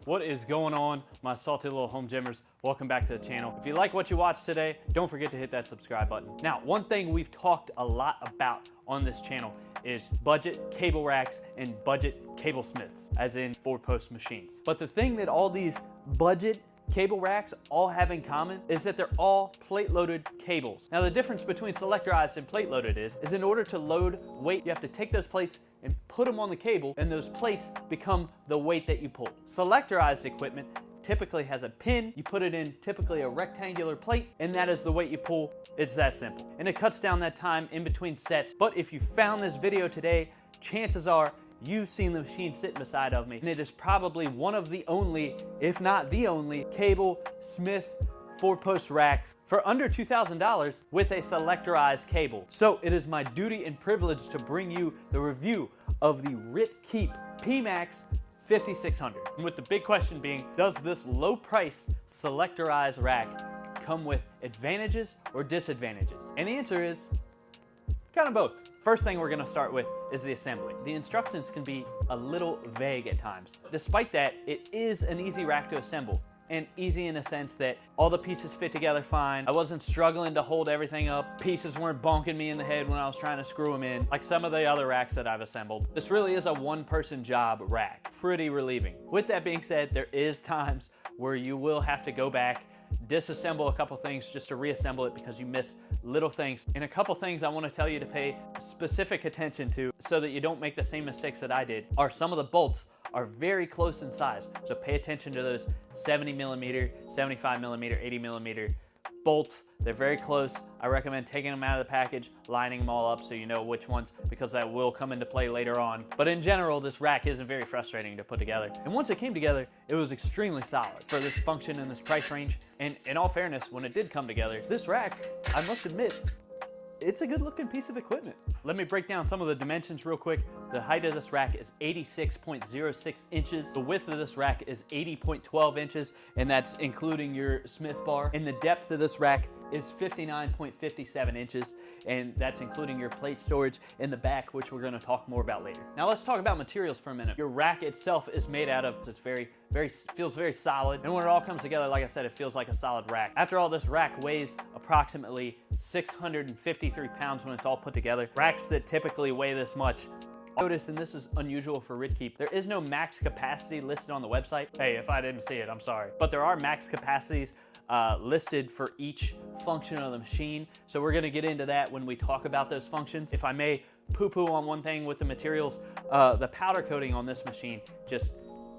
What is going on, my salty little home gymmers? Welcome back to the channel. If you like what you watched today, don't forget to hit that subscribe button. Now, one thing we've talked a lot about on this channel is budget cable racks and budget cable smiths, as in 4-post machines. But the thing that all these budget cable racks all have in common is that they're all plate-loaded cables. Now, the difference between selectorized and plate-loaded is in order to load weight, you have to take those plates and put them on the cable, and those plates become the weight that you pull. Selectorized equipment typically has a pin, you put it in typically a rectangular plate, and that is the weight you pull. It's that simple. And it cuts down that time in between sets. But if you found this video today, chances are you've seen the machine sitting beside of me, and it is probably one of the only, if not the only, cable smith 4-post racks for under $2,000 with a selectorized cable. So it is my duty and privilege to bring you the review of the RitKeep PMAX-5600. And with the big question being, does this low price selectorized rack come with advantages or disadvantages? And the answer is kind of both. First thing we're going to start with is the assembly. The instructions can be a little vague at times. Despite that, it is an easy rack to assemble, and easy in a sense that all the pieces fit together fine. I wasn't struggling to hold everything up. Pieces weren't bonking me in the head when I was trying to screw them in, like some of the other racks that I've assembled. This really is a one-person job rack. Pretty relieving. With that being said, there is times where you will have to go back, disassemble a couple things just to reassemble it because you miss little things. And a couple things I want to tell you to pay specific attention to so that you don't make the same mistakes that I did are some of the bolts are very close in size. So pay attention to those 70 millimeter, 75 millimeter, 80 millimeter bolts. They're very close. I recommend taking them out of the package, lining them all up so you know which ones, because that will come into play later on. But in general, this rack isn't very frustrating to put together. And once it came together, it was extremely solid for this function and this price range. And in all fairness, when it did come together, this rack, I must admit, it's a good looking piece of equipment. Let me break down some of the dimensions real quick. The height of this rack is 86.06 inches. The width of this rack is 80.12 inches, and that's including your Smith bar. And the depth of this rack is 59.57 inches, and that's including your plate storage in the back, which we're gonna talk more about later. Now let's talk about materials for a minute. Your rack itself is made out of, it's feels very solid, and when it all comes together, like I said, it feels like a solid rack. After all, this rack weighs approximately 653 pounds when it's all put together. Racks that typically weigh this much, notice, and this is unusual for RitKeep, there is no max capacity listed on the website. Hey, if I didn't see it, I'm sorry. But there are max capacities listed for each function of the machine. So we're gonna get into that when we talk about those functions. If I may poo-poo on one thing with the materials, the powder coating on this machine just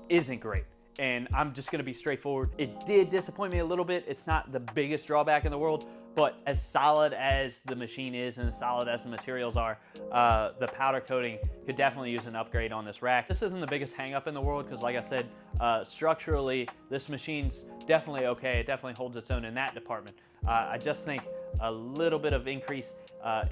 isn't great. And I'm just gonna be straightforward. It did disappoint me a little bit. It's not the biggest drawback in the world, but as solid as the machine is and as solid as the materials are, the powder coating could definitely use an upgrade on this rack. This isn't the biggest hang up in the world because, like I said, structurally, this machine's definitely okay. It definitely holds its own in that department. I just think a little bit of increase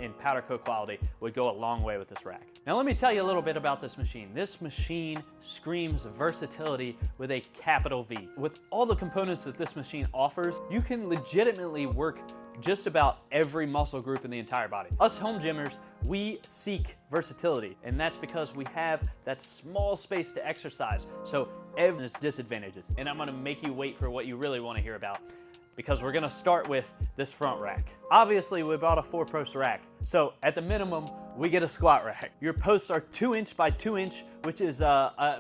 in powder coat quality would go a long way with this rack. Now let me tell you a little bit about this machine. This machine screams versatility with a capital V. With all the components that this machine offers, you can legitimately work just about every muscle group in the entire body. Us home gymmers, we seek versatility, and that's because we have that small space to exercise. So every disadvantages, and I'm gonna make you wait for what you really wanna hear about, because we're gonna start with this front rack. Obviously, we bought a 4-post rack, so at the minimum, we get a squat rack. Your posts are 2" by 2", which is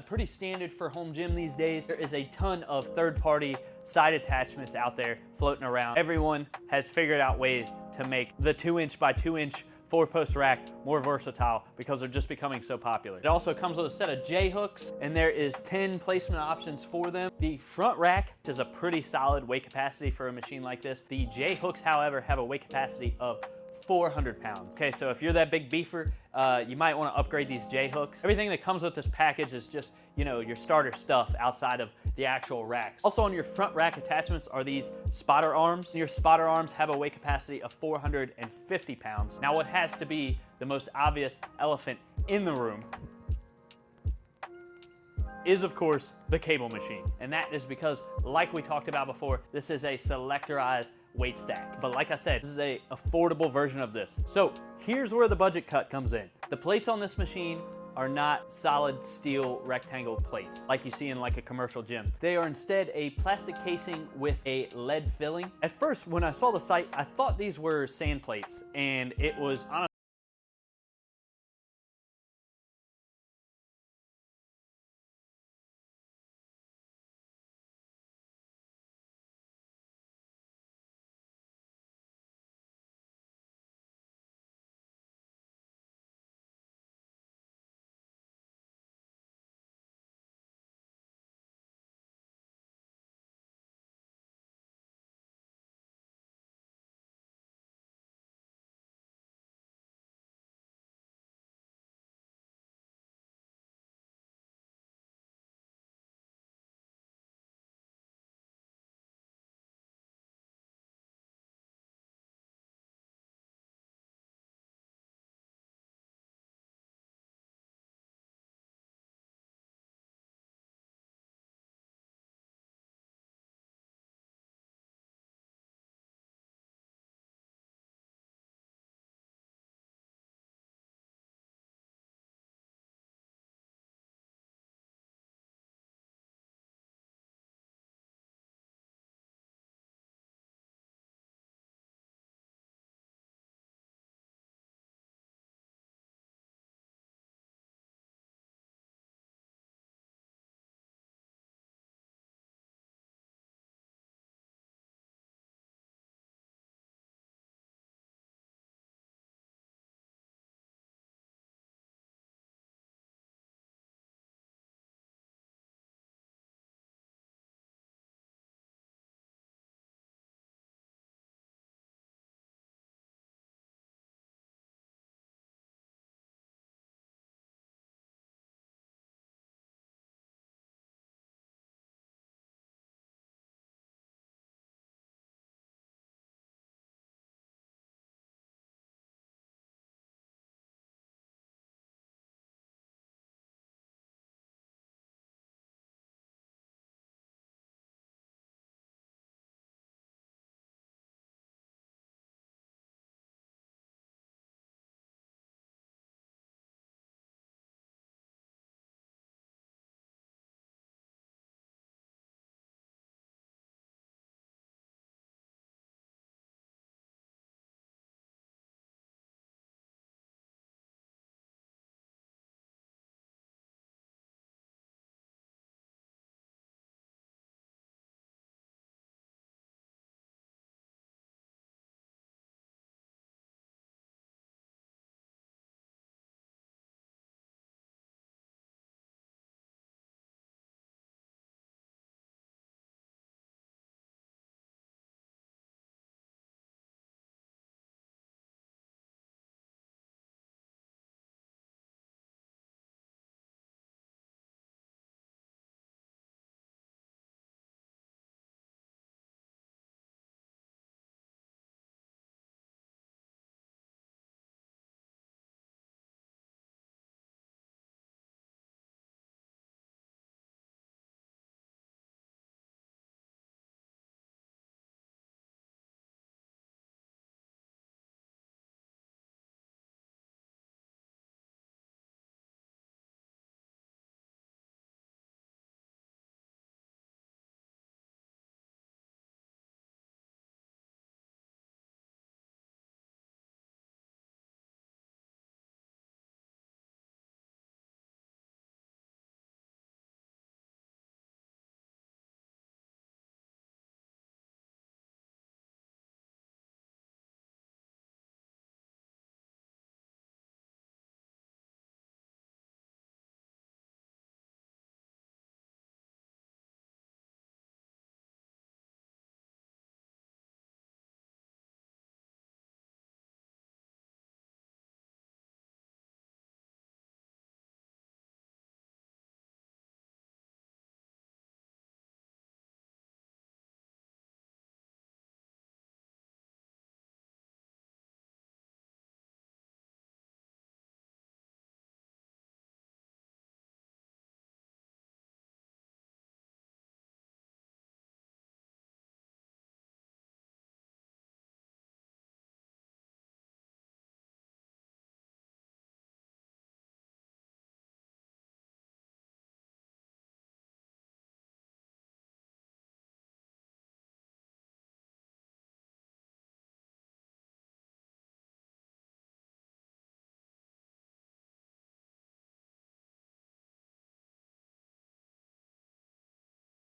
pretty standard for home gym these days. There is a ton of third-party side attachments out there floating around. Everyone has figured out ways to make the 2" by 2" 4-post rack more versatile because they're just becoming so popular. It also comes with a set of J-hooks, and there is 10 placement options for them. The front rack is a pretty solid weight capacity for a machine like this. The J-hooks, however, have a weight capacity of 400 pounds. Okay, so if you're that big beefer, you might want to upgrade these J-hooks. Everything that comes with this package is just, you know, your starter stuff outside of the actual racks. Also on your front rack attachments are these spotter arms. Your spotter arms have a weight capacity of 450 pounds. Now what has to be the most obvious elephant in the room is, of course, the cable machine. And that is because, like we talked about before, this is a selectorized weight stack. But like I said, this is a affordable version of this. So here's where the budget cut comes in. The plates on this machine are not solid steel rectangle plates like you see in like a commercial gym. They are instead a plastic casing with a lead filling. At first, when I saw the site, I thought these were sand plates, and it was honestly